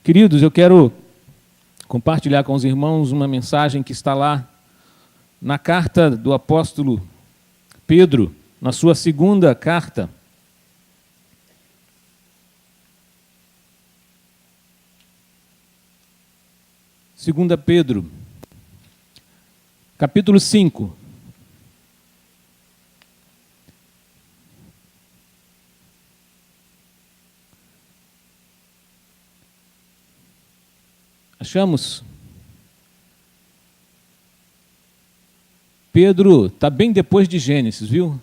Queridos, eu quero compartilhar com os irmãos uma mensagem que está lá na carta do apóstolo Pedro, na sua segunda carta. Segunda Pedro, capítulo 5. Achamos? Pedro está bem depois de Gênesis, viu?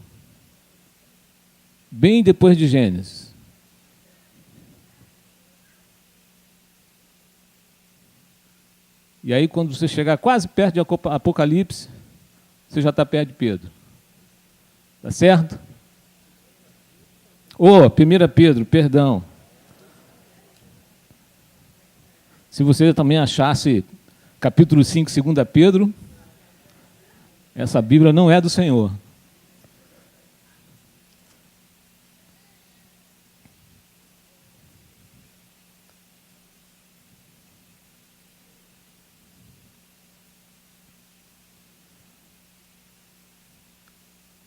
Bem depois de Gênesis. E aí, quando você chegar quase perto de Apocalipse, você já está perto de Pedro. Tá certo? Oh, 1 Pedro, perdão. Se você também achasse capítulo 5, 2 Pedro, essa Bíblia não é do Senhor.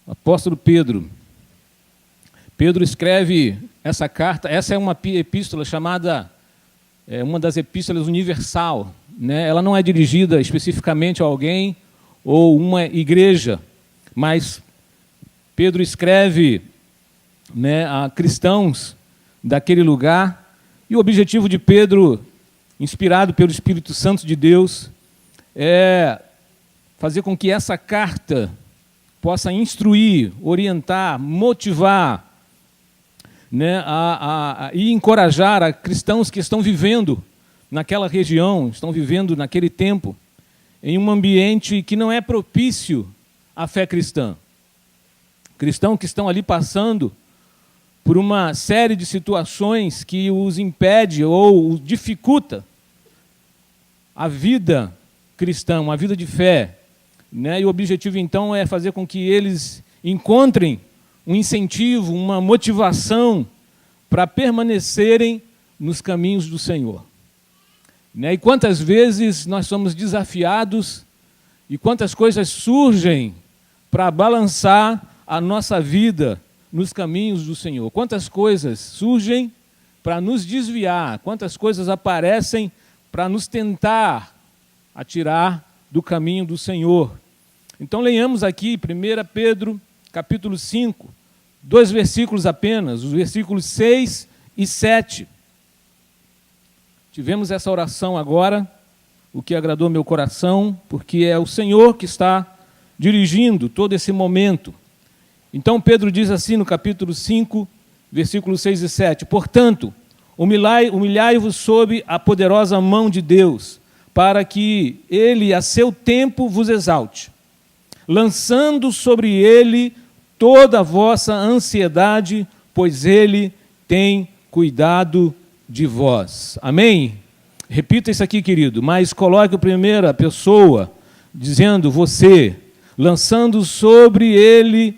Apóstolo Pedro. Pedro escreve essa carta, essa é uma epístola chamada, uma das epístolas universal, né? Ela não é dirigida especificamente a alguém ou uma igreja, mas Pedro escreve, né, a cristãos daquele lugar, e o objetivo de Pedro, inspirado pelo Espírito Santo de Deus, é fazer com que essa carta possa instruir, orientar, motivar, né, e encorajar a cristãos que estão vivendo naquela região, estão vivendo naquele tempo, em um ambiente que não é propício à fé cristã. Cristãos que estão ali passando por uma série de situações que os impede ou os dificulta a vida cristã, a vida de fé, né? E o objetivo, então, é fazer com que eles encontrem um incentivo, uma motivação para permanecerem nos caminhos do Senhor. Né? E quantas vezes nós somos desafiados e quantas coisas surgem para balançar a nossa vida nos caminhos do Senhor. Quantas coisas surgem para nos desviar, quantas coisas aparecem para nos tentar atirar do caminho do Senhor. Então, leiamos aqui 1 Pedro, capítulo 5, 2 versículos apenas, os versículos 6 e 7. Tivemos essa oração agora, o que agradou meu coração, porque é o Senhor que está dirigindo todo esse momento. Então, Pedro diz assim no capítulo 5, versículos 6 e 7, portanto, humilhai-vos sob a poderosa mão de Deus, para que Ele, a seu tempo, vos exalte, lançando sobre Ele toda a vossa ansiedade, pois Ele tem cuidado de vós. Amém? Repita isso aqui, querido, mas coloque a primeira pessoa, dizendo você, lançando sobre Ele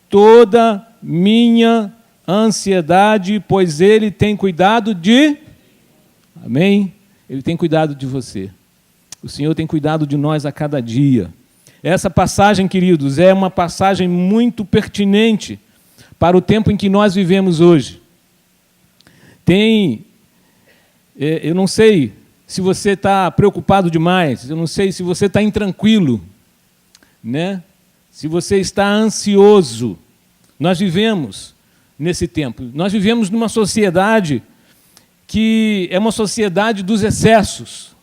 toda minha ansiedade, pois Ele tem cuidado de... Amém? Ele tem cuidado de você. O Senhor tem cuidado de nós a cada dia. Essa passagem, queridos, é uma passagem muito pertinente para o tempo em que nós vivemos hoje. Eu não sei se você está preocupado demais, eu não sei se você está intranquilo, né? Se você está ansioso. Nós vivemos nesse tempo. Nós vivemos numa sociedade que é uma sociedade dos excessos.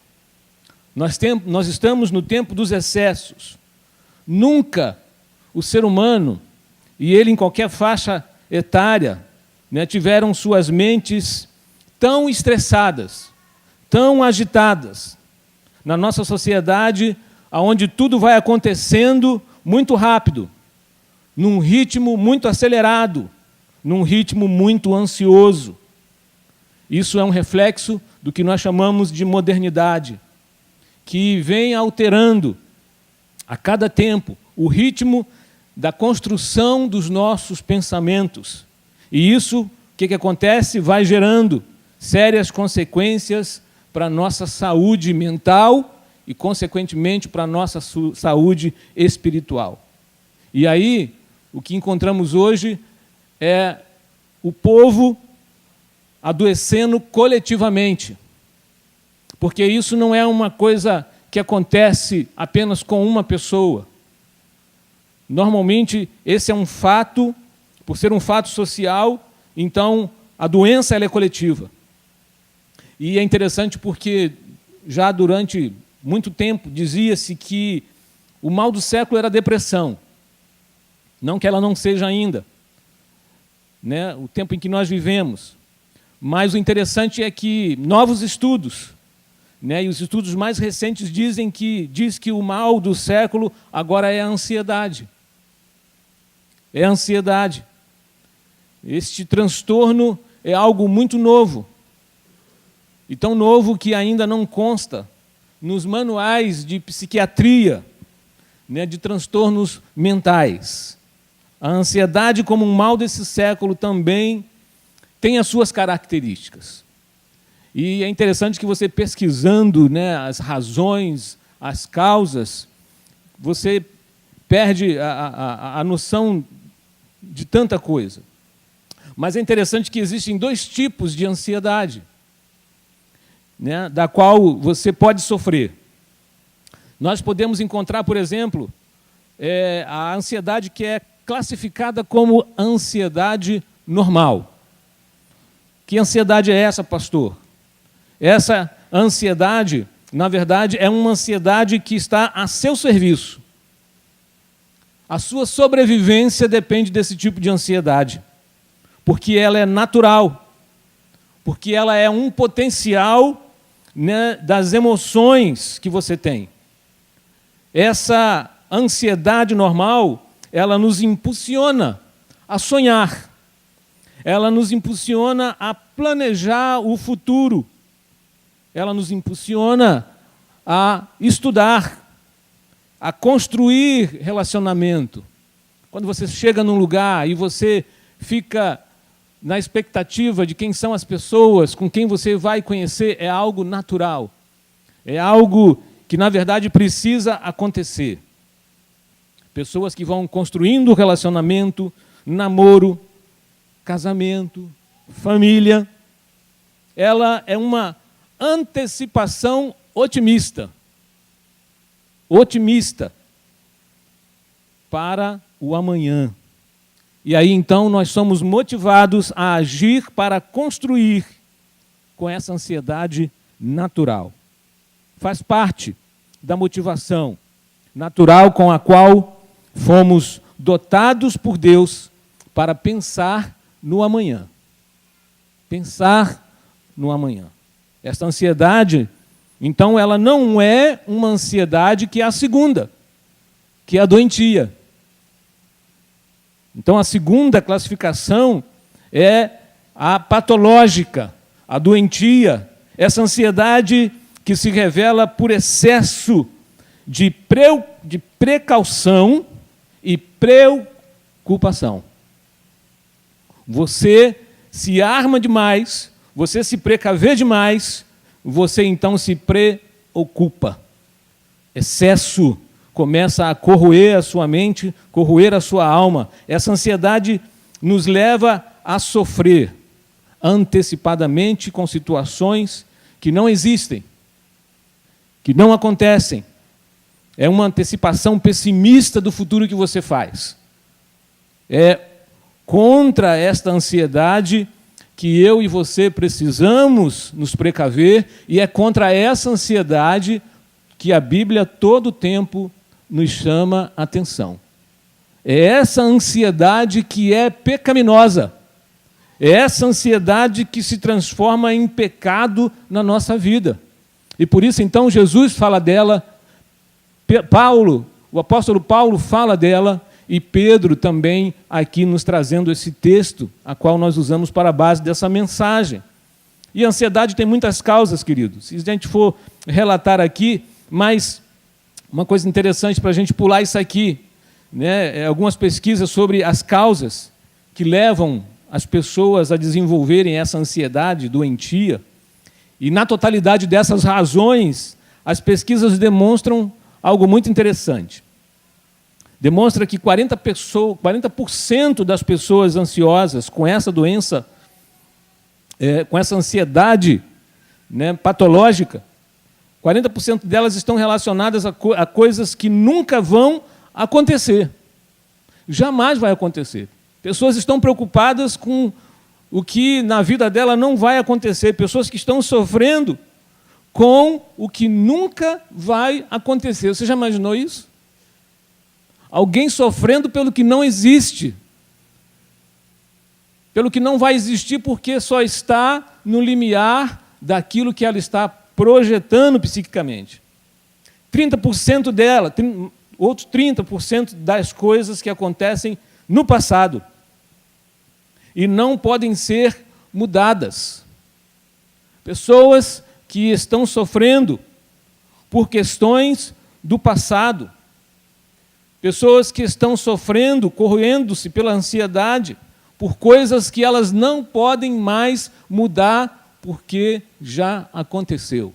Nós estamos no tempo dos excessos. Nunca o ser humano, e ele em qualquer faixa etária, né, tiveram suas mentes tão estressadas, tão agitadas. Na nossa sociedade, onde tudo vai acontecendo muito rápido, num ritmo muito acelerado, num ritmo muito ansioso. Isso é um reflexo do que nós chamamos de modernidade, que vem alterando a cada tempo o ritmo da construção dos nossos pensamentos. E isso, o que acontece? Vai gerando sérias consequências para a nossa saúde mental e, consequentemente, para a nossa saúde espiritual. E aí, o que encontramos hoje é o povo adoecendo coletivamente. Porque isso não é uma coisa que acontece apenas com uma pessoa. Normalmente, esse é um fato, por ser um fato social, então a doença ela é coletiva. E é interessante porque já durante muito tempo dizia-se que o mal do século era a depressão. Não que ela não seja ainda, né, o tempo em que nós vivemos. Mas o interessante é que novos estudos, né, e os estudos mais recentes diz que o mal do século agora é a ansiedade. É a ansiedade. Este transtorno é algo muito novo. E tão novo que ainda não consta nos manuais de psiquiatria, né, de transtornos mentais. A ansiedade, como um mal desse século, também tem as suas características. E é interessante que você, pesquisando, né, as razões, as causas, você perde a noção de tanta coisa. Mas é interessante que existem dois tipos de ansiedade, né, da qual você pode sofrer. Nós podemos encontrar, por exemplo, a ansiedade que é classificada como ansiedade normal. Que ansiedade é essa, pastor? Essa ansiedade, na verdade, é uma ansiedade que está a seu serviço. A sua sobrevivência depende desse tipo de ansiedade, porque ela é natural, porque ela é um potencial, né, das emoções que você tem. Essa ansiedade normal, ela nos impulsiona a sonhar, ela nos impulsiona a planejar o futuro, ela nos impulsiona a estudar, a construir relacionamento. Quando você chega num lugar e você fica na expectativa de quem são as pessoas com quem você vai conhecer, é algo natural, é algo que, na verdade, precisa acontecer. Pessoas que vão construindo relacionamento, namoro, casamento, família. Ela é uma antecipação otimista. Otimista para o amanhã. E aí, então, nós somos motivados a agir para construir com essa ansiedade natural. Faz parte da motivação natural com a qual fomos dotados por Deus para pensar no amanhã. Pensar no amanhã. Esta ansiedade, então, ela não é uma ansiedade que é a segunda, que é a doentia. Então, a segunda classificação é a patológica, a doentia, essa ansiedade que se revela por excesso de precaução e preocupação. Você se arma demais, você se precaver demais, você então se preocupa. Excesso começa a corroer a sua mente, corroer a sua alma. Essa ansiedade nos leva a sofrer antecipadamente com situações que não existem, que não acontecem. É uma antecipação pessimista do futuro que você faz. É contra esta ansiedade que eu e você precisamos nos precaver, e é contra essa ansiedade que a Bíblia todo o tempo nos chama a atenção. É essa ansiedade que é pecaminosa. É essa ansiedade que se transforma em pecado na nossa vida. E por isso, então, Jesus fala dela, o apóstolo Paulo fala dela, e Pedro também aqui nos trazendo esse texto, a qual nós usamos para a base dessa mensagem. E a ansiedade tem muitas causas, queridos. Se a gente for relatar aqui, mas uma coisa interessante para a gente pular isso aqui, né? Algumas pesquisas sobre as causas que levam as pessoas a desenvolverem essa ansiedade doentia, e na totalidade dessas razões, as pesquisas demonstram algo muito interessante. Demonstra que 40% das pessoas ansiosas com essa doença, com essa ansiedade, né, patológica, 40% delas estão relacionadas a coisas que nunca vão acontecer. Jamais vai acontecer. Pessoas estão preocupadas com o que na vida dela não vai acontecer. Pessoas que estão sofrendo com o que nunca vai acontecer. Você já imaginou isso? Alguém sofrendo pelo que não existe. Pelo que não vai existir porque só está no limiar daquilo que ela está projetando psiquicamente. 30% dela, outros 30% das coisas que acontecem no passado e não podem ser mudadas. Pessoas que estão sofrendo por questões do passado. Pessoas que estão sofrendo, corroendo-se pela ansiedade, por coisas que elas não podem mais mudar porque já aconteceu.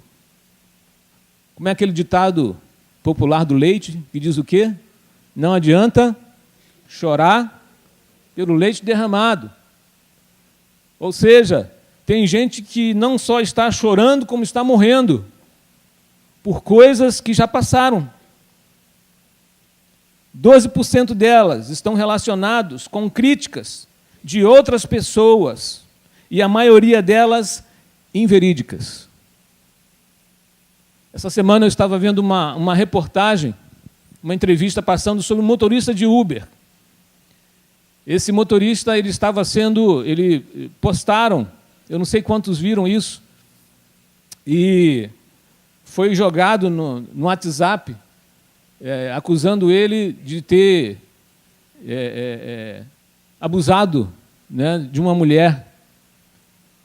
Como é aquele ditado popular do leite que diz o quê? Não adianta chorar pelo leite derramado. Ou seja, tem gente que não só está chorando, como está morrendo por coisas que já passaram. 12% delas estão relacionados com críticas de outras pessoas e a maioria delas inverídicas. Essa semana eu estava vendo uma reportagem, uma entrevista passando sobre um motorista de Uber. Esse motorista, ele postaram, eu não sei quantos viram isso, e foi jogado no WhatsApp, acusando ele de ter abusado, né, de uma mulher.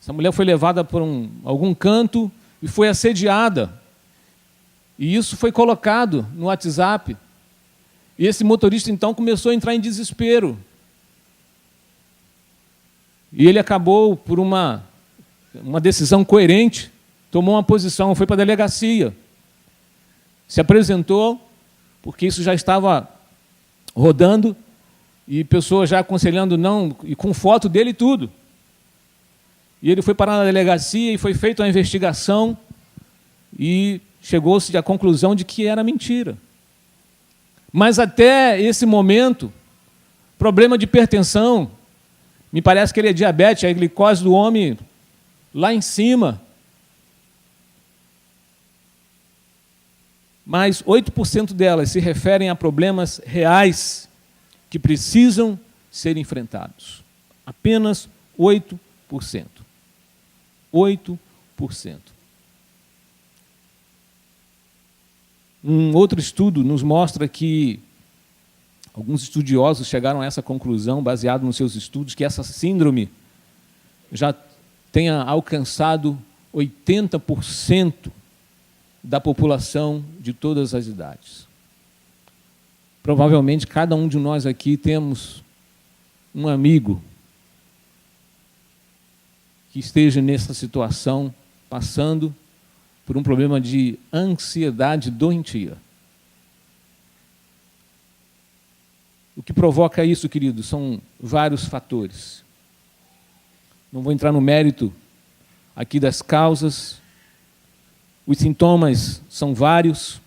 Essa mulher foi levada por algum canto e foi assediada. E isso foi colocado no WhatsApp. E esse motorista, então, começou a entrar em desespero. E ele acabou, por uma decisão coerente, tomou uma posição, foi para a delegacia. Se apresentou, porque isso já estava rodando, e pessoas já aconselhando não, e com foto dele e tudo. E ele foi parar na delegacia e foi feita uma investigação e chegou-se à conclusão de que era mentira. Mas até esse momento, problema de hipertensão, me parece que ele é diabetes, a glicose do homem lá em cima. Mas 8% delas se referem a problemas reais que precisam ser enfrentados. Apenas 8%. 8%. Um outro estudo nos mostra que alguns estudiosos chegaram a essa conclusão, baseado nos seus estudos, que essa síndrome já tenha alcançado 80% da população de todas as idades. Provavelmente cada um de nós aqui temos um amigo que esteja nessa situação, passando por um problema de ansiedade doentia. O que provoca isso, querido, são vários fatores. Não vou entrar no mérito aqui das causas. Os sintomas são vários.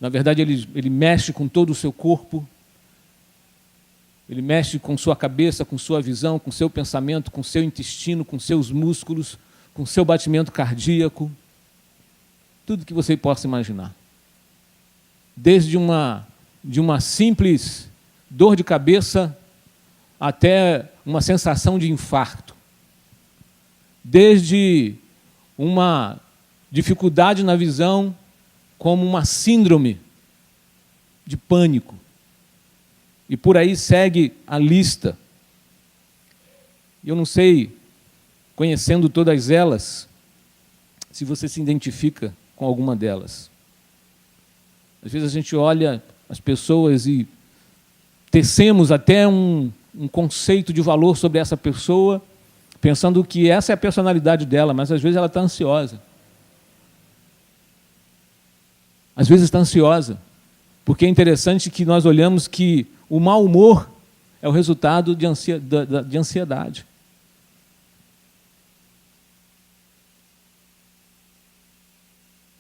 Na verdade, ele mexe com todo o seu corpo. Ele mexe com sua cabeça, com sua visão, com seu pensamento, com seu intestino, com seus músculos, com seu batimento cardíaco. Tudo que você possa imaginar. Desde uma simples dor de cabeça até uma sensação de infarto. Desde uma dificuldade na visão, como uma síndrome de pânico. E por aí segue a lista. Eu não sei, conhecendo todas elas, se você se identifica com alguma delas. Às vezes a gente olha as pessoas e tecemos até um um conceito de valor sobre essa pessoa, pensando que essa é a personalidade dela, mas às vezes ela está ansiosa. Às vezes está ansiosa, porque é interessante que nós olhamos que o mau humor é o resultado de ansiedade.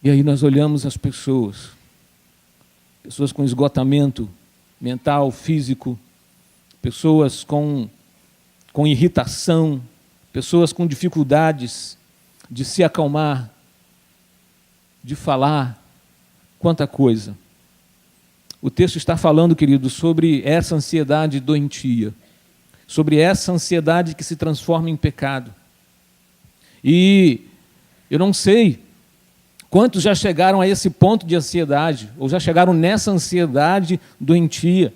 E aí nós olhamos as pessoas com esgotamento mental, físico, pessoas com irritação, pessoas com dificuldades de se acalmar, de falar, quanta coisa. O texto está falando, querido, sobre essa ansiedade doentia, sobre essa ansiedade que se transforma em pecado. E eu não sei quantos já chegaram a esse ponto de ansiedade, ou já chegaram nessa ansiedade doentia.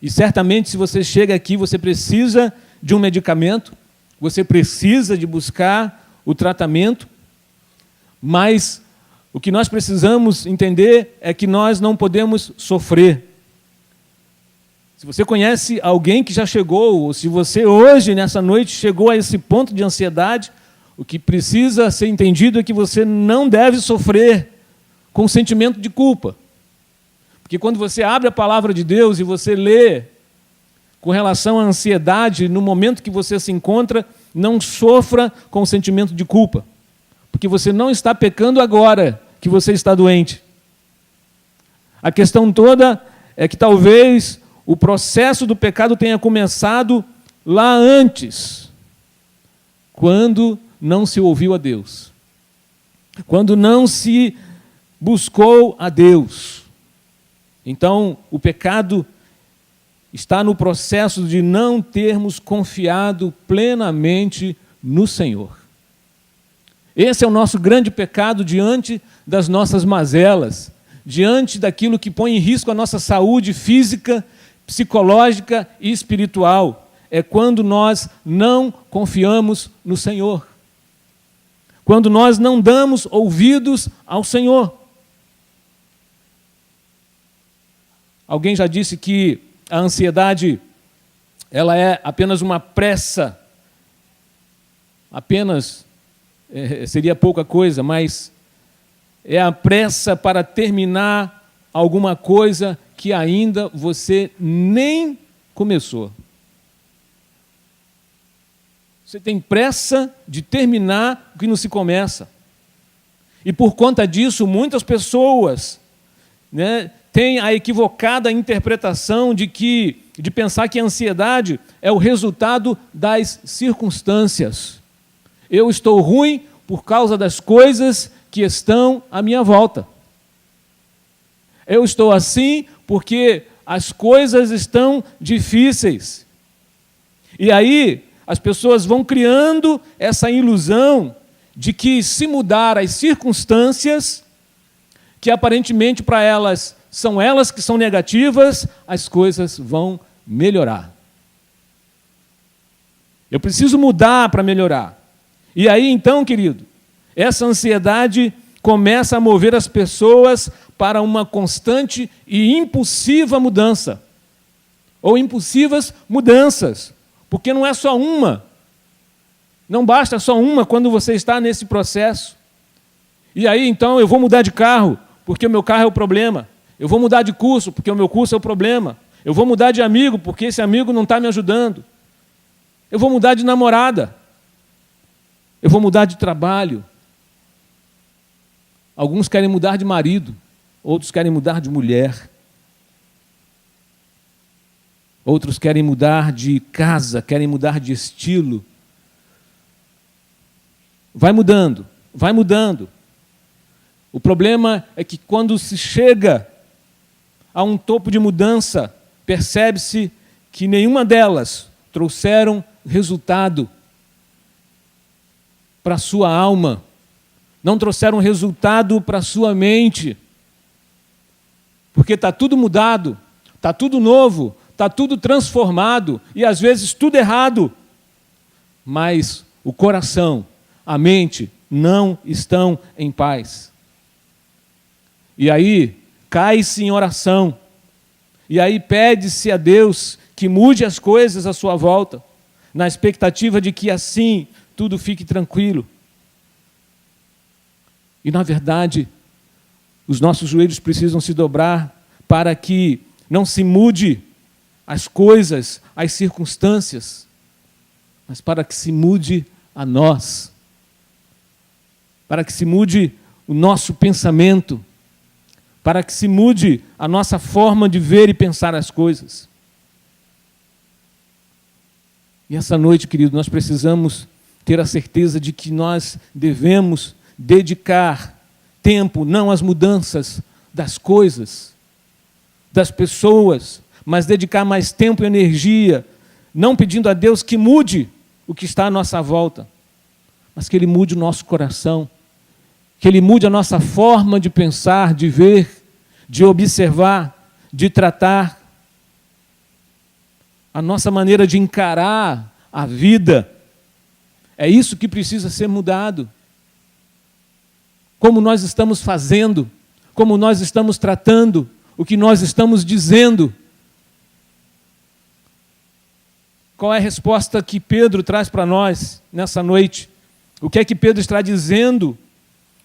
E certamente, se você chega aqui, você precisa de um medicamento, você precisa de buscar o tratamento, mas o que nós precisamos entender é que nós não podemos sofrer. Se você conhece alguém que já chegou, ou se você hoje, nessa noite, chegou a esse ponto de ansiedade, o que precisa ser entendido é que você não deve sofrer com sentimento de culpa. Porque quando você abre a palavra de Deus e você lê com relação à ansiedade, no momento que você se encontra, não sofra com sentimento de culpa. Porque você não está pecando agora que você está doente. A questão toda é que talvez o processo do pecado tenha começado lá antes, quando não se ouviu a Deus, quando não se buscou a Deus. Então, o pecado está no processo de não termos confiado plenamente no Senhor. Esse é o nosso grande pecado diante das nossas mazelas, diante daquilo que põe em risco a nossa saúde física, psicológica e espiritual. É quando nós não confiamos no Senhor. Quando nós não damos ouvidos ao Senhor. Alguém já disse que a ansiedade, ela é apenas uma pressa, seria pouca coisa, mas é a pressa para terminar alguma coisa que ainda você nem começou. Você tem pressa de terminar o que não se começa. E por conta disso, muitas pessoas, têm a equivocada interpretação de pensar que a ansiedade é o resultado das circunstâncias. Eu estou ruim por causa das coisas que estão à minha volta. Eu estou assim porque as coisas estão difíceis. E aí as pessoas vão criando essa ilusão de que, se mudar as circunstâncias, que aparentemente para elas que são negativas, as coisas vão melhorar. Eu preciso mudar para melhorar. E aí então, querido, essa ansiedade começa a mover as pessoas para uma constante e impulsiva mudança. Ou impulsivas mudanças. Porque não é só uma. Não basta só uma quando você está nesse processo. E aí, então, eu vou mudar de carro, porque o meu carro é o problema. Eu vou mudar de curso, porque o meu curso é o problema. Eu vou mudar de amigo, porque esse amigo não está me ajudando. Eu vou mudar de namorada. Eu vou mudar de trabalho. Alguns querem mudar de marido, outros querem mudar de mulher. Outros querem mudar de casa, querem mudar de estilo. Vai mudando, vai mudando. O problema é que quando se chega a um topo de mudança, percebe-se que nenhuma delas trouxeram resultado para a sua alma, não trouxeram resultado para a sua mente, porque está tudo mudado, está tudo novo, está tudo transformado e às vezes tudo errado, mas o coração, a mente não estão em paz. E aí cai-se em oração, e aí pede-se a Deus que mude as coisas à sua volta, na expectativa de que assim tudo fique tranquilo. E, na verdade, os nossos joelhos precisam se dobrar para que não se mude as coisas, as circunstâncias, mas para que se mude a nós, para que se mude o nosso pensamento, para que se mude a nossa forma de ver e pensar as coisas. E essa noite, querido, nós precisamos ter a certeza de que nós devemos dedicar tempo, não às mudanças das coisas, das pessoas, mas dedicar mais tempo e energia, não pedindo a Deus que mude o que está à nossa volta, mas que Ele mude o nosso coração, que Ele mude a nossa forma de pensar, de ver, de observar, de tratar, a nossa maneira de encarar a vida. É isso que precisa ser mudado. Como nós estamos fazendo, como nós estamos tratando, o que nós estamos dizendo. Qual é a resposta que Pedro traz para nós nessa noite? O que é que Pedro está dizendo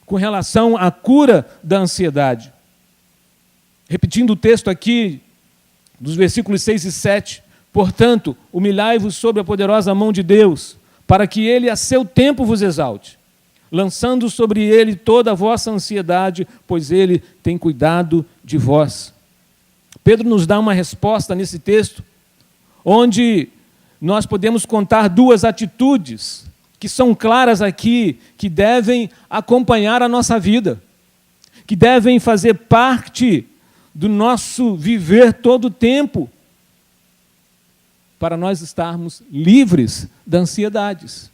com relação à cura da ansiedade? Repetindo o texto aqui, dos versículos 6 e 7. Portanto, humilhai-vos sob a poderosa mão de Deus, para que Ele a seu tempo vos exalte, lançando sobre Ele toda a vossa ansiedade, pois Ele tem cuidado de vós. Pedro nos dá uma resposta nesse texto, onde nós podemos contar duas atitudes que são claras aqui, que devem acompanhar a nossa vida, que devem fazer parte do nosso viver todo o tempo, para nós estarmos livres das ansiedades.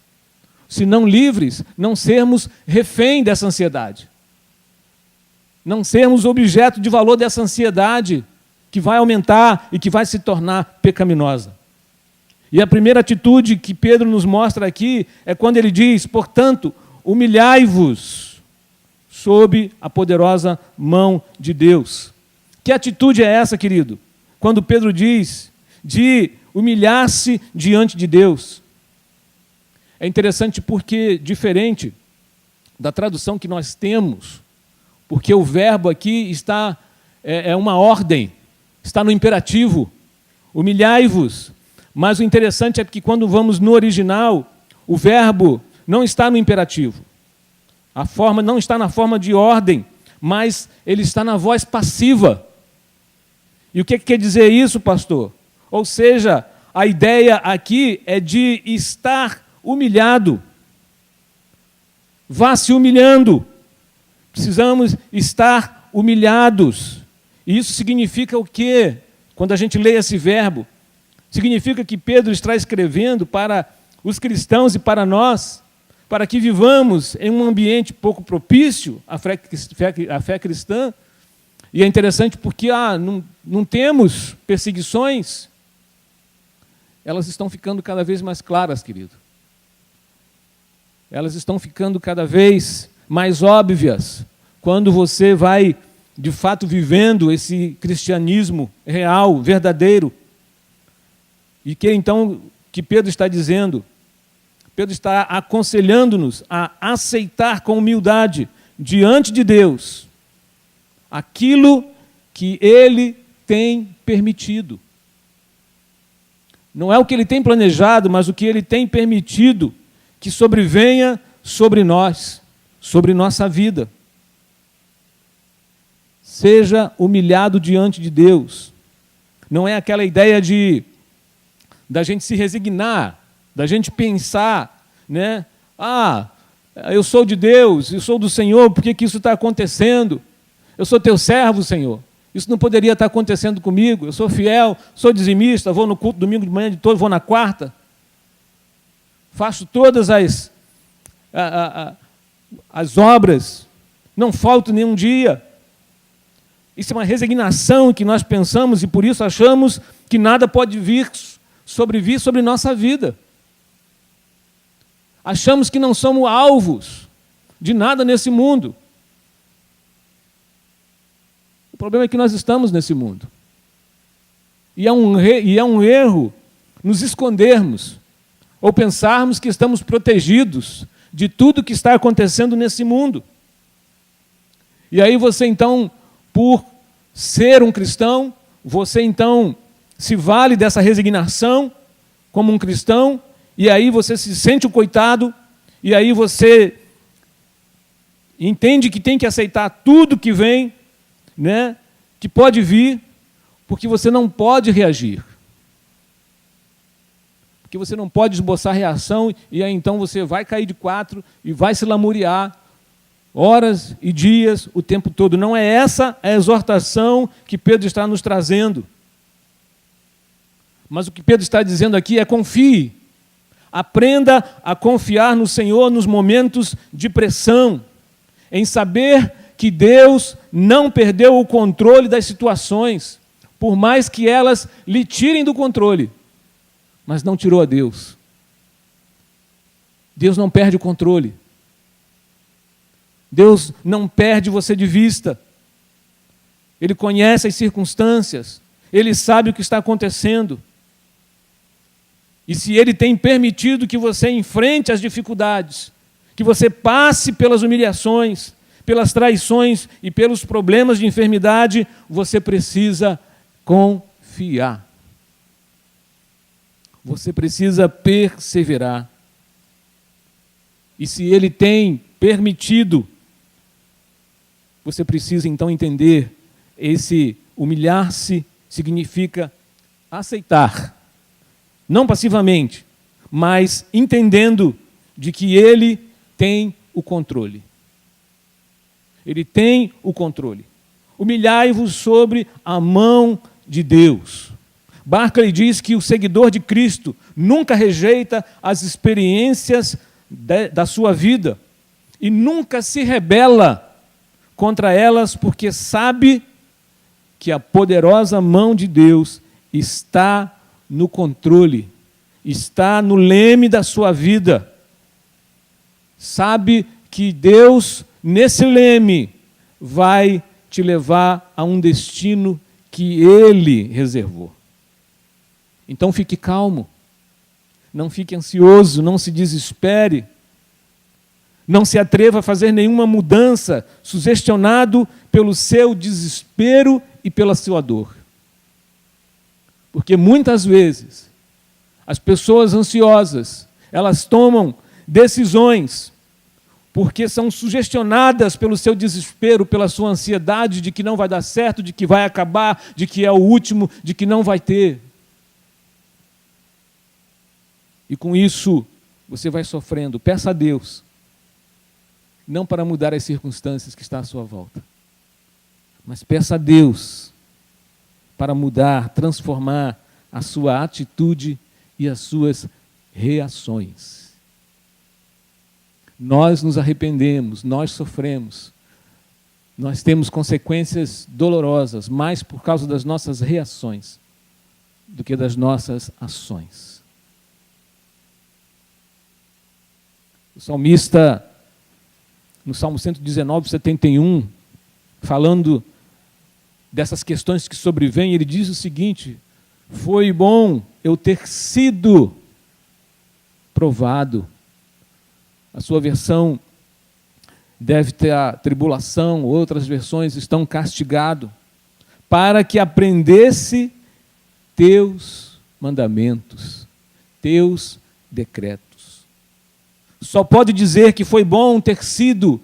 Se não livres, não sermos refém dessa ansiedade. Não sermos objeto de valor dessa ansiedade, que vai aumentar e que vai se tornar pecaminosa. E a primeira atitude que Pedro nos mostra aqui é quando ele diz, portanto, humilhai-vos sob a poderosa mão de Deus. Que atitude é essa, querido? Quando Pedro diz de humilhar-se diante de Deus. É interessante porque, diferente da tradução que nós temos, porque o verbo aqui está, é uma ordem, está no imperativo, humilhai-vos. Mas o interessante é que quando vamos no original, o verbo não está no imperativo. A forma não está na forma de ordem, mas ele está na voz passiva. E o que quer dizer isso, pastor? Ou seja, a ideia aqui é de estar humilhado. Vá se humilhando. Precisamos estar humilhados. E isso significa o quê? Quando a gente lê esse verbo, significa que Pedro está escrevendo para os cristãos e para nós, para que vivamos em um ambiente pouco propício à fé cristã. E é interessante porque não temos perseguições. Elas estão ficando cada vez mais claras, querido. Elas estão ficando cada vez mais óbvias quando você vai, de fato, vivendo esse cristianismo real, verdadeiro. E que então, que Pedro está dizendo? Pedro está aconselhando-nos a aceitar com humildade, diante de Deus, aquilo que Ele tem permitido. Não é o que Ele tem planejado, mas o que Ele tem permitido que sobrevenha sobre nós, sobre nossa vida. Seja humilhado diante de Deus. Não é aquela ideia da gente se resignar, da gente pensar, né? Eu sou de Deus, eu sou do Senhor, por que isso está acontecendo? Eu sou teu servo, Senhor. Isso não poderia estar acontecendo comigo. Eu sou fiel, sou dizimista, vou no culto domingo de manhã de todo, vou na quarta. Faço todas as obras, não falto nenhum dia. Isso é uma resignação que nós pensamos e por isso achamos que nada pode vir sobre nossa vida. Achamos que não somos alvos de nada nesse mundo. O problema é que nós estamos nesse mundo. E é um erro nos escondermos ou pensarmos que estamos protegidos de tudo que está acontecendo nesse mundo. E aí você então, por ser um cristão, você então se vale dessa resignação como um cristão, e aí você se sente o coitado, e aí você entende que tem que aceitar tudo que vem, né, que pode vir, porque você não pode reagir. Porque você não pode esboçar reação, e aí então você vai cair de quatro e vai se lamuriar horas e dias, o tempo todo. Não é essa a exortação que Pedro está nos trazendo. Mas o que Pedro está dizendo aqui é: confie. Aprenda a confiar no Senhor nos momentos de pressão, em saber que Deus não perdeu o controle das situações, por mais que elas lhe tirem do controle, mas não tirou a Deus. Deus não perde o controle. Deus não perde você de vista. Ele conhece as circunstâncias, Ele sabe o que está acontecendo. E se Ele tem permitido que você enfrente as dificuldades, que você passe pelas humilhações, pelas traições e pelos problemas de enfermidade, você precisa confiar. Você precisa perseverar. E se Ele tem permitido, você precisa então entender, esse humilhar-se significa aceitar, não passivamente, mas entendendo de que Ele tem o controle. Ele tem o controle. Humilhai-vos sobre a mão de Deus. Barclay diz que o seguidor de Cristo nunca rejeita as experiências da sua vida e nunca se rebela contra elas, porque sabe que a poderosa mão de Deus está no controle, está no leme da sua vida. Sabe que Deus, nesse leme, vai te levar a um destino que Ele reservou. Então fique calmo, não fique ansioso, não se desespere, não se atreva a fazer nenhuma mudança, sugestionado pelo seu desespero e pela sua dor. Porque muitas vezes as pessoas ansiosas, elas tomam decisões porque são sugestionadas pelo seu desespero, pela sua ansiedade de que não vai dar certo, de que vai acabar, de que é o último, de que não vai ter. E com isso você vai sofrendo. Peça a Deus, não para mudar as circunstâncias que estão à sua volta, mas peça a Deus para mudar, transformar a sua atitude e as suas reações. Nós nos arrependemos, nós sofremos, nós temos consequências dolorosas, mais por causa das nossas reações do que das nossas ações. O salmista, no Salmo 119, 71, falando dessas questões que sobrevêm, ele diz o seguinte: foi bom eu ter sido provado. A sua versão deve ter a tribulação, outras versões estão castigado, para que aprendesse teus mandamentos, teus decretos. Só pode dizer que foi bom ter sido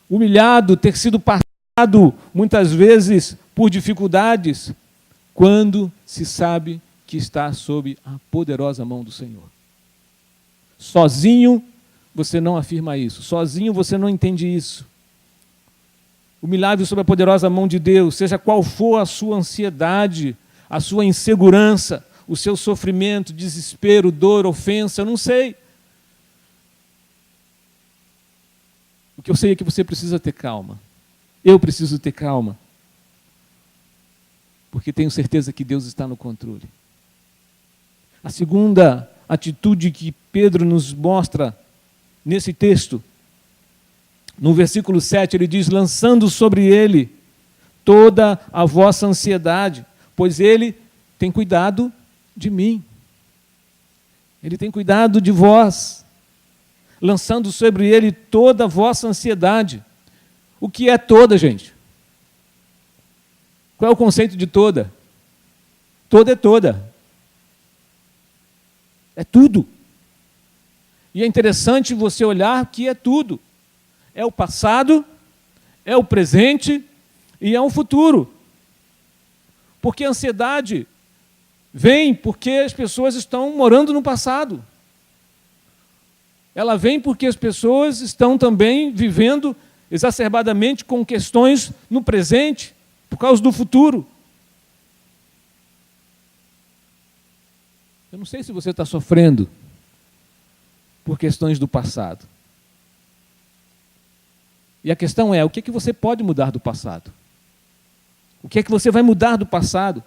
humilhado, ter sido passado muitas vezes por dificuldades, quando se sabe que está sob a poderosa mão do Senhor. Sozinho você não afirma isso, sozinho você não entende isso. Humilhai-vos sob a poderosa mão de Deus, seja qual for a sua ansiedade, a sua insegurança, o seu sofrimento, desespero, dor, ofensa, eu não sei. O que eu sei é que você precisa ter calma. Eu preciso ter calma. Porque tenho certeza que Deus está no controle. A segunda atitude que Pedro nos mostra nesse texto, no versículo 7, ele diz: lançando sobre ele toda a vossa ansiedade, pois ele tem cuidado de mim. Ele tem cuidado de vós, lançando sobre ele toda a vossa ansiedade. O que é toda, gente? Qual é o conceito de toda? Toda é toda. É tudo. E é interessante você olhar que é tudo. É o passado, é o presente e é o futuro. Porque a ansiedade vem porque as pessoas estão morando no passado. Ela vem porque as pessoas estão também vivendo exacerbadamente com questões no presente, por causa do futuro. Eu não sei se você está sofrendo por questões do passado. E a questão é, o que é que você pode mudar do passado? O que é que você vai mudar do passado?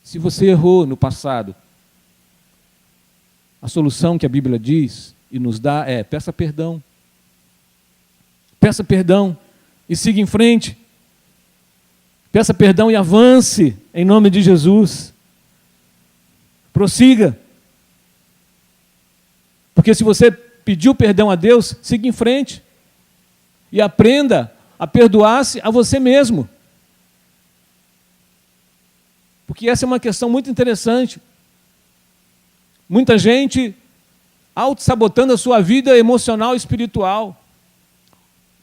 Se você errou no passado, a solução que a Bíblia diz e nos dá é: peça perdão. Peça perdão e siga em frente. Peça perdão e avance em nome de Jesus. Prossiga. Porque se você pediu perdão a Deus, siga em frente. E aprenda a perdoar-se a você mesmo. Porque essa é uma questão muito interessante. Muita gente auto-sabotando a sua vida emocional e espiritual.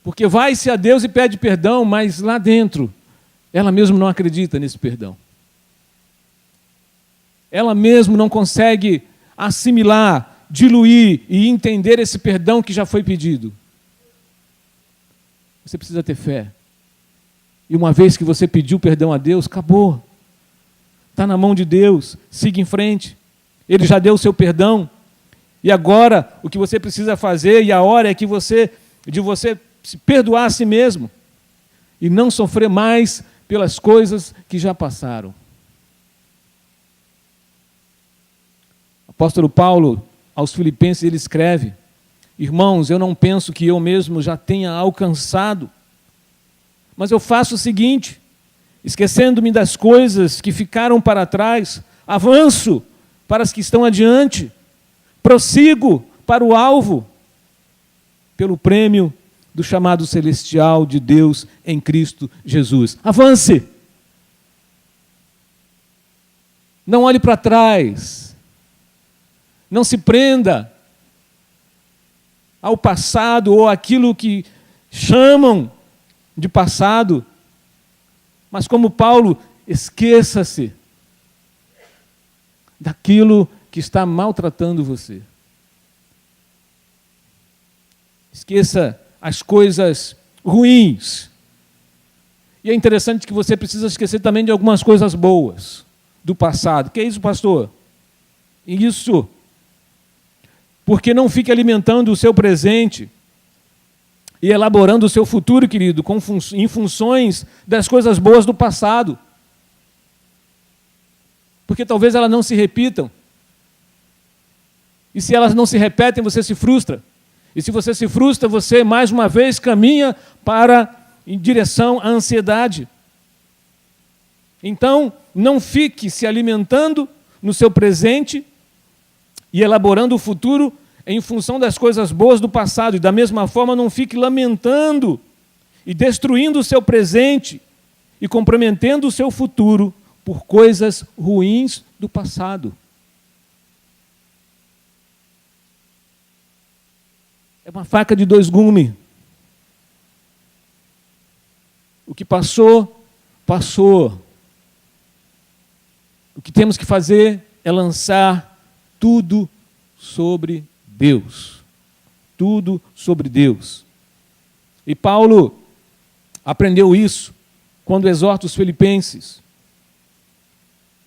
Porque vai-se a Deus e pede perdão, mas lá dentro, ela mesma não acredita nesse perdão. Ela mesma não consegue assimilar, diluir e entender esse perdão que já foi pedido. Você precisa ter fé. E uma vez que você pediu perdão a Deus, acabou. Está na mão de Deus, siga em frente. Ele já deu o seu perdão. E agora, o que você precisa fazer, e a hora é de você se perdoar a si mesmo. E não sofrer mais pelas coisas que já passaram. O apóstolo Paulo, aos Filipenses, ele escreve: irmãos, eu não penso que eu mesmo já tenha alcançado, mas eu faço o seguinte: esquecendo-me das coisas que ficaram para trás, avanço para as que estão adiante, prossigo para o alvo, pelo prêmio do chamado celestial de Deus em Cristo Jesus. Avance! Não olhe para trás. Não se prenda ao passado ou àquilo que chamam de passado. Mas como Paulo, esqueça-se daquilo que está maltratando você. Esqueça as coisas ruins. E é interessante que você precisa esquecer também de algumas coisas boas do passado. Que é isso, pastor? Isso. Porque não fique alimentando o seu presente e elaborando o seu futuro, querido, em funções das coisas boas do passado. Porque talvez elas não se repitam. E se elas não se repetem, você se frustra. E se você se frustra, você mais uma vez caminha em direção à ansiedade. Então, não fique se alimentando no seu presente e elaborando o futuro em função das coisas boas do passado. E da mesma forma, não fique lamentando e destruindo o seu presente e comprometendo o seu futuro por coisas ruins do passado. É uma faca de dois gumes. O que passou, passou. O que temos que fazer é lançar tudo sobre Deus. Tudo sobre Deus. E Paulo aprendeu isso quando exorta os filipenses,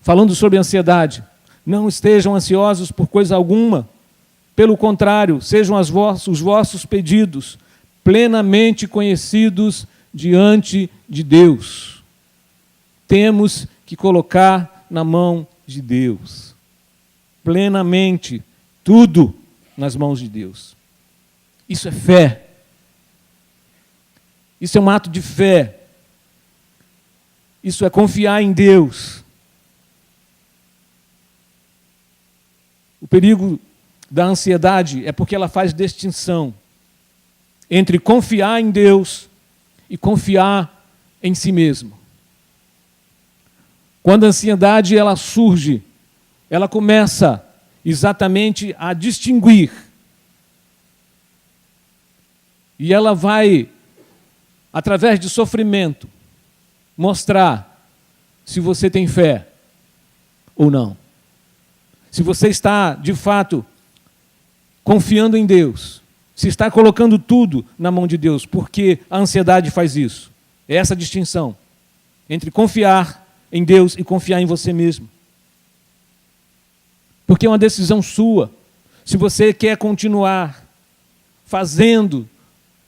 falando sobre ansiedade. Não estejam ansiosos por coisa alguma. Pelo contrário, sejam os vossos pedidos plenamente conhecidos diante de Deus. Temos que colocar na mão de Deus. Plenamente, tudo nas mãos de Deus. Isso é fé. Isso é um ato de fé. Isso é confiar em Deus. O perigo da ansiedade é porque ela faz distinção entre confiar em Deus e confiar em si mesmo. Quando a ansiedade ela surge, ela começa exatamente a distinguir. E ela vai, através de sofrimento, mostrar se você tem fé ou não. Se você está, de fato, confiando em Deus, se está colocando tudo na mão de Deus, porque a ansiedade faz isso. É essa a distinção entre confiar em Deus e confiar em você mesmo. Porque é uma decisão sua. Se você quer continuar fazendo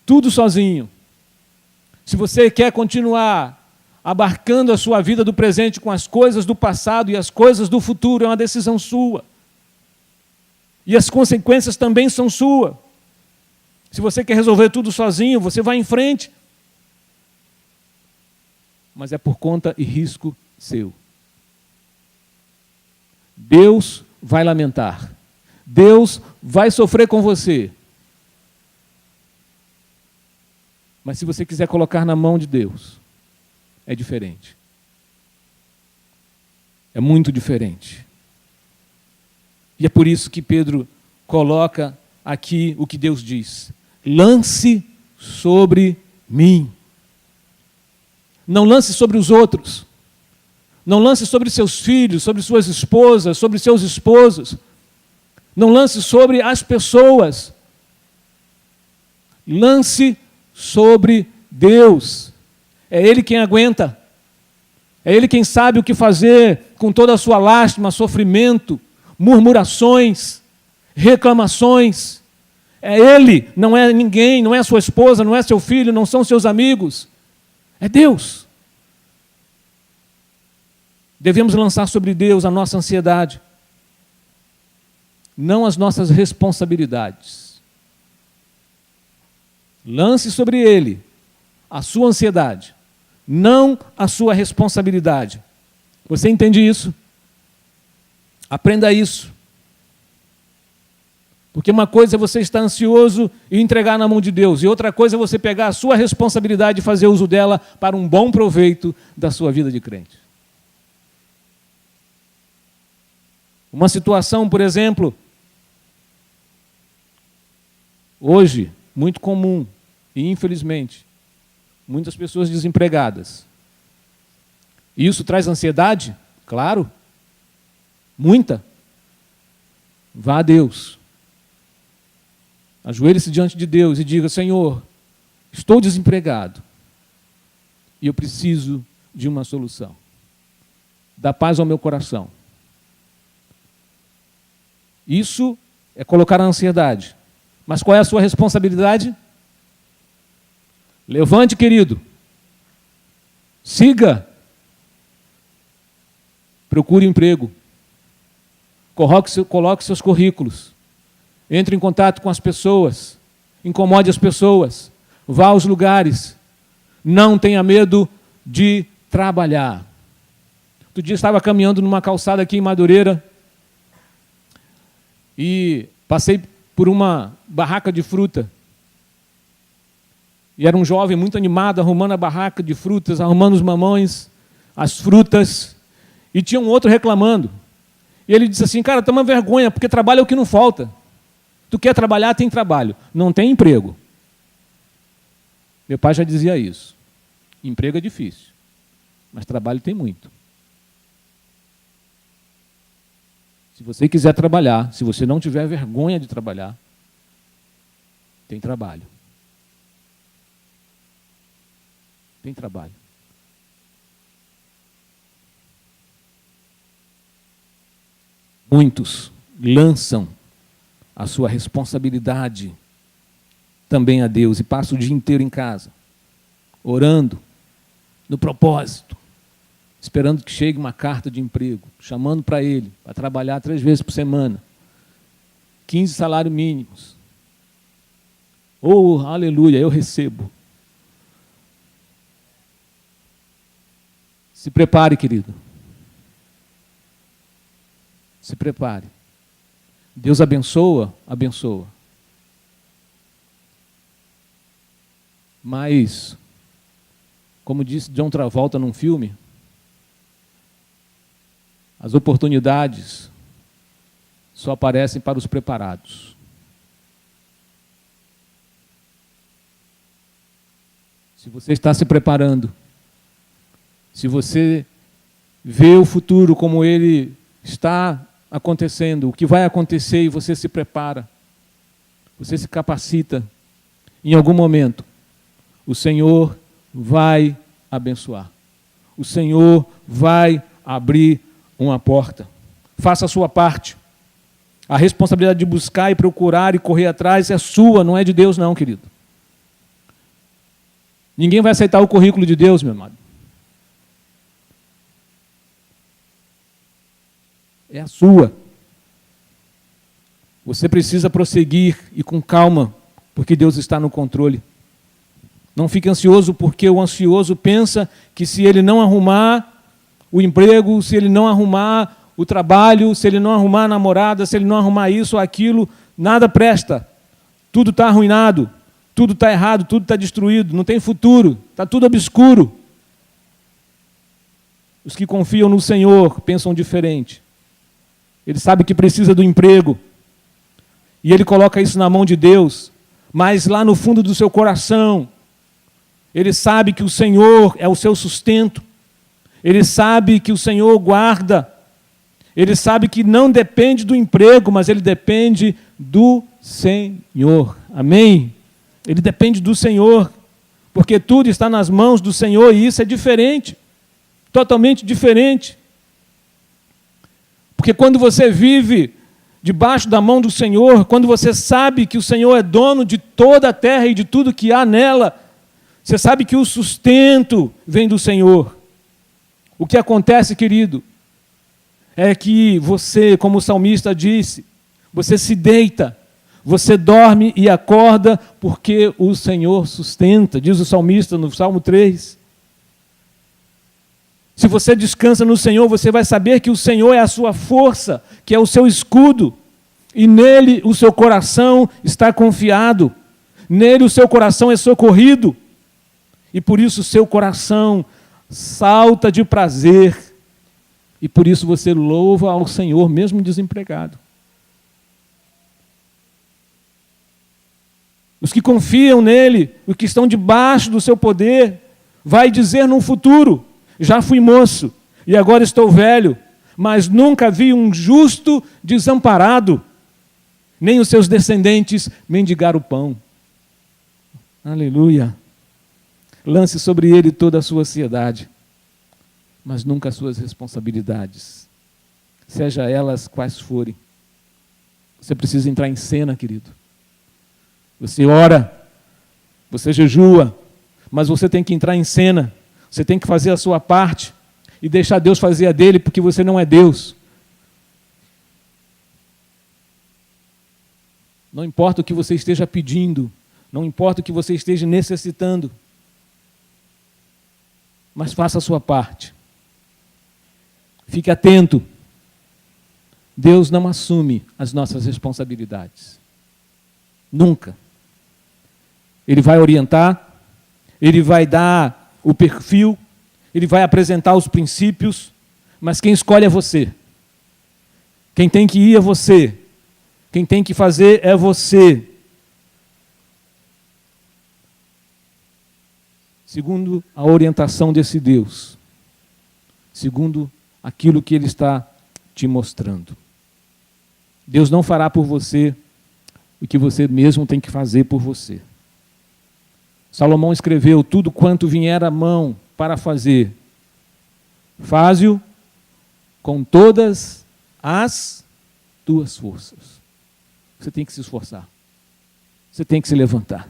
tudo sozinho, se você quer continuar abarcando a sua vida do presente com as coisas do passado e as coisas do futuro, é uma decisão sua. E as consequências também são suas. Se você quer resolver tudo sozinho, você vai em frente. Mas é por conta e risco seu. Deus vai lamentar. Deus vai sofrer com você. Mas se você quiser colocar na mão de Deus, é diferente. É muito diferente. E é por isso que Pedro coloca aqui o que Deus diz. Lance sobre mim. Não lance sobre os outros. Não lance sobre seus filhos, sobre suas esposas, sobre seus esposos. Não lance sobre as pessoas. Lance sobre Deus. É Ele quem aguenta. É Ele quem sabe o que fazer com toda a sua lástima, sofrimento, murmurações, reclamações. É Ele, não é ninguém, não é a sua esposa, não é seu filho, não são seus amigos. É Deus. Devemos lançar sobre Deus a nossa ansiedade, não as nossas responsabilidades. Lance sobre Ele a sua ansiedade, não a sua responsabilidade. Você entende isso? Aprenda isso. Porque uma coisa é você estar ansioso e entregar na mão de Deus, e outra coisa é você pegar a sua responsabilidade e fazer uso dela para um bom proveito da sua vida de crente. Uma situação, por exemplo, hoje, muito comum, e infelizmente, muitas pessoas desempregadas. E isso traz ansiedade? Claro. Muita. Vá a Deus. Ajoelhe-se diante de Deus e diga: Senhor, estou desempregado e eu preciso de uma solução. Dá paz ao meu coração. Isso é colocar a ansiedade. Mas qual é a sua responsabilidade? Levante, querido. Siga. Procure emprego. Coloque seus currículos. Entre em contato com as pessoas. Incomode as pessoas. Vá aos lugares. Não tenha medo de trabalhar. Outro dia estava caminhando numa calçada aqui em Madureira e passei por uma barraca de fruta. E era um jovem muito animado, arrumando a barraca de frutas, arrumando os mamões, as frutas. E tinha um outro reclamando. E ele disse assim: cara, toma vergonha, porque trabalho é o que não falta. Tu quer trabalhar, tem trabalho. Não tem emprego. Meu pai já dizia isso. Emprego é difícil, mas trabalho tem muito. Se você quiser trabalhar, se você não tiver vergonha de trabalhar, tem trabalho. Tem trabalho. Muitos lançam a sua responsabilidade também a Deus e passam o dia inteiro em casa, orando, no propósito, esperando que chegue uma carta de emprego, chamando para ele, para trabalhar 3 vezes por semana, 15 salários mínimos. Oh, aleluia, eu recebo. Se prepare, querido. Se prepare. Deus abençoa, abençoa. Mas, como disse John Travolta num filme, as oportunidades só aparecem para os preparados. Se você está se preparando, se você vê o futuro como ele está acontecendo, o que vai acontecer e você se prepara, você se capacita, em algum momento, o Senhor vai abençoar. O Senhor vai abrir uma porta. Faça a sua parte. A responsabilidade de buscar e procurar e correr atrás é sua, não é de Deus não, querido. Ninguém vai aceitar o currículo de Deus, meu amado. É a sua. Você precisa prosseguir e com calma, porque Deus está no controle. Não fique ansioso, porque o ansioso pensa que se ele não arrumar o emprego, se ele não arrumar o trabalho, se ele não arrumar a namorada, se ele não arrumar isso ou aquilo, nada presta. Tudo está arruinado, tudo está errado, tudo está destruído, não tem futuro, está tudo obscuro. Os que confiam no Senhor pensam diferente. Ele sabe que precisa do emprego, e ele coloca isso na mão de Deus, mas lá no fundo do seu coração, ele sabe que o Senhor é o seu sustento, ele sabe que o Senhor guarda, ele sabe que não depende do emprego, mas ele depende do Senhor. Amém? Ele depende do Senhor, porque tudo está nas mãos do Senhor, e isso é diferente, totalmente diferente. Porque quando você vive debaixo da mão do Senhor, quando você sabe que o Senhor é dono de toda a terra e de tudo que há nela, você sabe que o sustento vem do Senhor. O que acontece, querido, é que você, como o salmista disse, você se deita, você dorme e acorda porque o Senhor sustenta, diz o salmista no Salmo 3. Se você descansa no Senhor, você vai saber que o Senhor é a sua força, que é o seu escudo, e nele o seu coração está confiado, nele o seu coração é socorrido, e por isso o seu coração salta de prazer, e por isso você louva ao Senhor, mesmo desempregado. Os que confiam nele, os que estão debaixo do seu poder, vai dizer no futuro: já fui moço e agora estou velho, mas nunca vi um justo desamparado, nem os seus descendentes mendigar o pão. Aleluia. Lance sobre ele toda a sua ansiedade, mas nunca as suas responsabilidades, seja elas quais forem. Você precisa entrar em cena, querido. Você ora, você jejua, mas você tem que entrar em cena. Você tem que fazer a sua parte e deixar Deus fazer a dele, porque você não é Deus. Não importa o que você esteja pedindo, não importa o que você esteja necessitando, mas faça a sua parte. Fique atento. Deus não assume as nossas responsabilidades. Nunca. Ele vai orientar, ele vai dar o perfil, ele vai apresentar os princípios, mas quem escolhe é você. Quem tem que ir é você. Quem tem que fazer é você. Segundo a orientação desse Deus, segundo aquilo que Ele está te mostrando. Deus não fará por você o que você mesmo tem que fazer por você. Salomão escreveu: tudo quanto vier à mão para fazer, faze-o com todas as tuas forças. Você tem que se esforçar. Você tem que se levantar.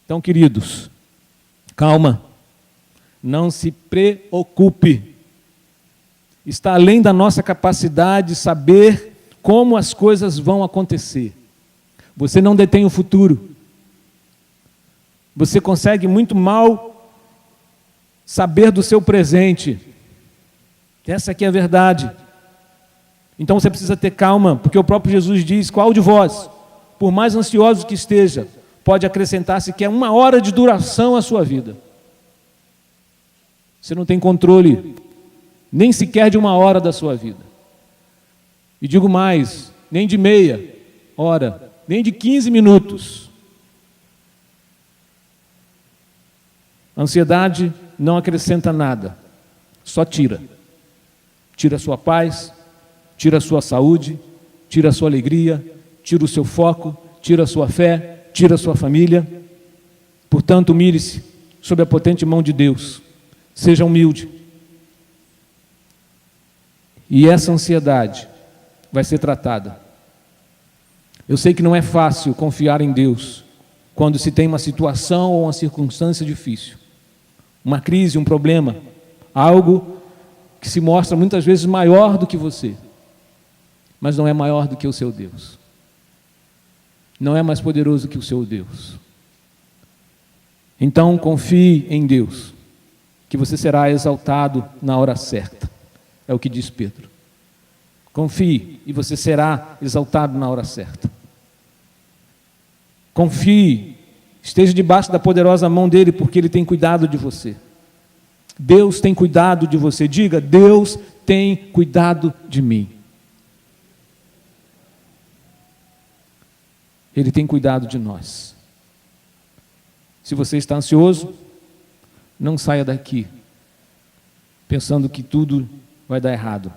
Então, queridos, calma. Não se preocupe. Está além da nossa capacidade de saber como as coisas vão acontecer. Você não detém o futuro. Você consegue muito mal saber do seu presente. Essa aqui é a verdade. Então você precisa ter calma, porque o próprio Jesus diz: qual de vós, por mais ansioso que esteja, pode acrescentar sequer 1 hora de duração à sua vida? Você não tem controle nem sequer de 1 hora da sua vida. E digo mais, nem de meia hora, nem de 15 minutos. A ansiedade não acrescenta nada, só tira. Tira a sua paz, tira a sua saúde, tira a sua alegria, tira o seu foco, tira a sua fé, tira a sua família. Portanto, humilhe-se sob a potente mão de Deus. Seja humilde. E essa ansiedade vai ser tratada. Eu sei que não é fácil confiar em Deus quando se tem uma situação ou uma circunstância difícil. Uma crise, um problema, algo que se mostra muitas vezes maior do que você, mas não é maior do que o seu Deus. Não é mais poderoso que o seu Deus. Então confie em Deus, que você será exaltado na hora certa. É o que diz Pedro. Confie e você será exaltado na hora certa. Confie, esteja debaixo da poderosa mão dele, porque ele tem cuidado de você. Deus tem cuidado de você. Diga: Deus tem cuidado de mim. Ele tem cuidado de nós. Se você está ansioso, não saia daqui pensando que tudo vai dar errado.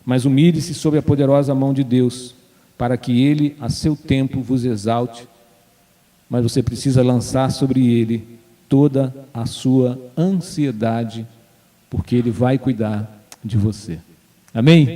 Mas humilhe-se sob a poderosa mão de Deus, para que Ele, a seu tempo, vos exalte. Mas você precisa lançar sobre Ele toda a sua ansiedade, porque Ele vai cuidar de você. Amém?